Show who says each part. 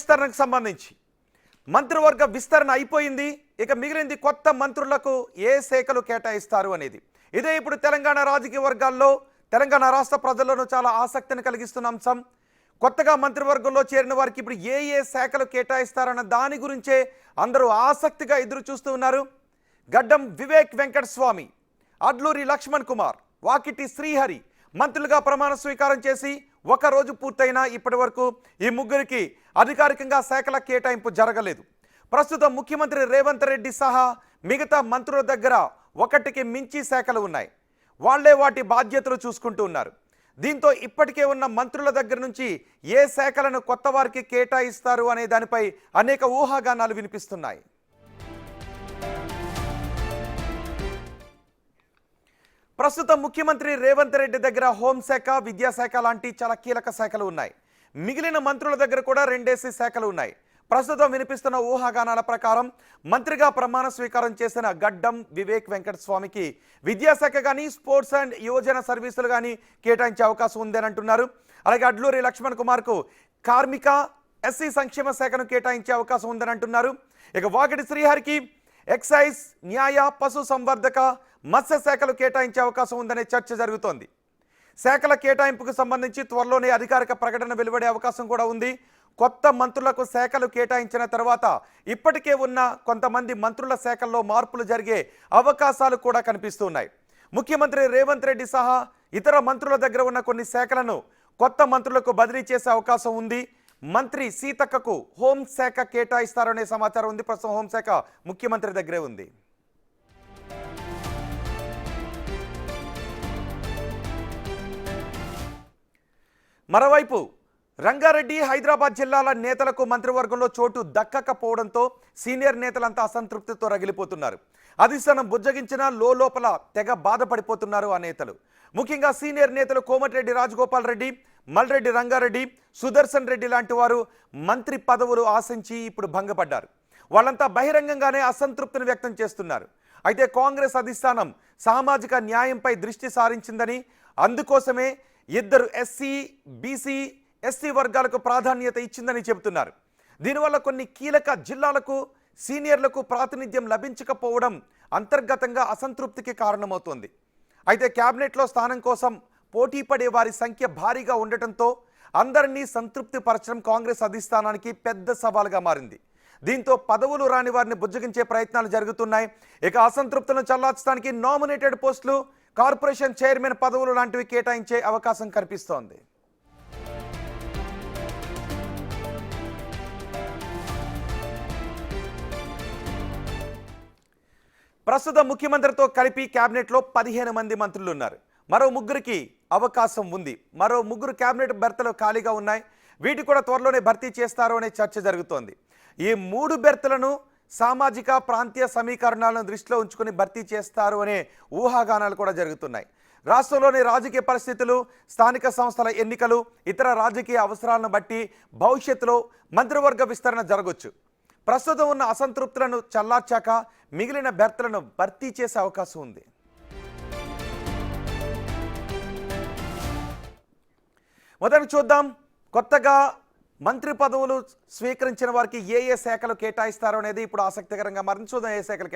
Speaker 1: విస్తరణకు సంబంధించి మంత్రివర్గ విస్తరణ అయిపోయింది. ఇక మిగిలింది కొత్త మంత్రులకు ఏ శాఖలు కేటాయిస్తారు అనేది. ఇదే ఇప్పుడు తెలంగాణ రాజకీయ వర్గాల్లో తెలంగాణ రాష్ట్ర ప్రజల్లోనూ చాలా ఆసక్తిని కలిగిస్తున్న అంశం. కొత్తగా మంత్రివర్గంలో చేరిన వారికి ఇప్పుడు ఏ శాఖలు కేటాయిస్తారన్న దాని గురించే అందరూ ఆసక్తిగా ఎదురు చూస్తూ ఉన్నారు. గడ్డం వివేక్ వెంకటస్వామి, అడ్లూరి లక్ష్మణ్ కుమార్, వాకిటి శ్రీహరి మంత్రులుగా ప్రమాణ స్వీకారం చేసి ఒక రోజు పూర్తయినా ఇప్పటి వరకు ఈ ముగ్గురికి అధికారికంగా శాఖల కేటాయింపు జరగలేదు. ప్రస్తుతం ముఖ్యమంత్రి రేవంత్ రెడ్డి సహా మిగతా మంత్రుల దగ్గర ఒకటికి మించి శాఖలు ఉన్నాయి. వాళ్లే వాటి బాధ్యతలు చూసుకుంటూ ఉన్నారు. దీంతో ఇప్పటికే ఉన్న మంత్రుల దగ్గర నుంచి ఏ శాఖలను కొత్త వారికి కేటాయిస్తారు అనే దానిపై అనేక ఊహాగానాలు వినిపిస్తున్నాయి. ప్రస్తుతం ముఖ్యమంత్రి రేవంత్ రెడ్డి దగ్గర హోంశాఖ, విద్యాశాఖ లాంటి చాలా కీలక శాఖలు ఉన్నాయి. మిగిలిన మంత్రుల దగ్గర కూడా 2 శాఖలు ఉన్నాయి. ప్రస్తుతం వినిపిస్తున్న ఊహాగానాల ప్రకారం మంత్రిగా ప్రమాణ స్వీకారం చేసిన గడ్డం వివేక్ వెంకటస్వామికి విద్యాశాఖ కానీ స్పోర్ట్స్ అండ్ యువజన సర్వీసులు కానీ కేటాయించే అవకాశం ఉందని అంటున్నారు. అలాగే అడ్లూరి లక్ష్మణ్ కుమార్కు కార్మిక, ఎస్సీ సంక్షేమ శాఖను కేటాయించే అవకాశం ఉందని అంటున్నారు. ఇక వాకిటి శ్రీహరికి ఎక్సైజ్, న్యాయ, పశు సంవర్ధక, మత్స్య శాఖలు కేటాయించే అవకాశం ఉందనే చర్చ జరుగుతోంది. శాఖల కేటాయింపుకు సంబంధించి త్వరలోనే అధికారిక ప్రకటన వెలువడే అవకాశం కూడా ఉంది. కొత్త మంత్రులకు శాఖలు కేటాయించిన తర్వాత ఇప్పటికే ఉన్న కొంతమంది మంత్రుల శాఖల్లో మార్పులు జరిగే అవకాశాలు కూడా కనిపిస్తున్నాయి. ముఖ్యమంత్రి రేవంత్ రెడ్డి సహా ఇతర మంత్రుల దగ్గర ఉన్న కొన్ని శాఖలను కొత్త మంత్రులకు బదిలీ చేసే అవకాశం ఉంది. మంత్రి సీతక్కకు హోంశాఖ కేటాయిస్తారనే సమాచారం ఉంది. ప్రస్తుతం హోంశాఖ ముఖ్యమంత్రి దగ్గరే ఉంది. మరోవైపు రంగారెడ్డి, హైదరాబాద్ జిల్లాల నేతలకు మంత్రివర్గంలో చోటు దక్కకపోవడంతో సీనియర్ నేతలంతా అసంతృప్తితో రగిలిపోతున్నారు. అధిష్టానం బుజ్జగించినా లోపల తెగ బాధపడిపోతున్నారు ఆ నేతలు. ముఖ్యంగా సీనియర్ నేతలు కోమటిరెడ్డి రాజగోపాల్ రెడ్డి, మల్రెడ్డి రంగారెడ్డి, సుదర్శన్ రెడ్డి లాంటి వారు మంత్రి పదవులు ఆశించి ఇప్పుడు భంగపడ్డారు. వాళ్ళంతా బహిరంగంగానే అసంతృప్తిని వ్యక్తం చేస్తున్నారు. అయితే కాంగ్రెస్ అధిష్టానం సామాజిక న్యాయంపై దృష్టి సారించిందని, అందుకోసమే 2 ఎస్సీ, బీసీ, ఎస్టీ వర్గాలకు ప్రాధాన్యత ఇచ్చిందని చెబుతున్నారు. దీనివల్ల కొన్ని కీలక జిల్లాలకు సీనియర్లకు ప్రాతినిధ్యం లభించకపోవడం అంతర్గతంగా అసంతృప్తికి కారణమవుతోంది. అయితే క్యాబినెట్లో స్థానం కోసం పోటీ పడే వారి సంఖ్య భారీగా ఉండటంతో అందరినీ సంతృప్తి పరచడం కాంగ్రెస్ అధిష్టానానికి పెద్ద సవాలుగా మారింది. దీంతో పదవులు రాని వారిని బుజ్జగించే ప్రయత్నాలు జరుగుతున్నాయి. ఇక అసంతృప్తులను చల్లార్చడానికి నామినేటెడ్ పోస్టులు, కార్పొరేషన్ చైర్మన్ పదవులు లాంటివి కేటాయించే అవకాశం కనిపిస్తోంది. ప్రస్తుతం ముఖ్యమంత్రితో కలిపి క్యాబినెట్లో 15 మంది మంత్రులు ఉన్నారు. మరో 3కి అవకాశం ఉంది. మరో 3 క్యాబినెట్ బెర్తలు ఖాళీగా ఉన్నాయి. వీటి కూడా త్వరలోనే భర్తీ చేస్తారు అనే చర్చ జరుగుతోంది. ఈ 3 బెర్తలను సామాజిక, ప్రాంతీయ సమీకరణాలను దృష్టిలో ఉంచుకొని భర్తీ చేస్తారు అనే ఊహాగానాలు కూడా జరుగుతున్నాయి. రాష్ట్రంలోని రాజకీయ పరిస్థితులు, స్థానిక సంస్థల ఎన్నికలు, ఇతర రాజకీయ అవసరాలను బట్టి భవిష్యత్తులో మంత్రివర్గ విస్తరణ జరగవచ్చు. ప్రస్తుతం ఉన్న అసంతృప్తులను చల్లార్చాక మిగిలిన బెర్తలను భర్తీ చేసే అవకాశం ఉంది. మొదట చూద్దాం, కొత్తగా మంత్రి పదవులు స్వీకరించిన వారికి ఏ శాఖలు కేటాయిస్తారో అనేది ఇప్పుడు ఆసక్తికరంగా మారింది. చూద్దాం ఏ శాఖలు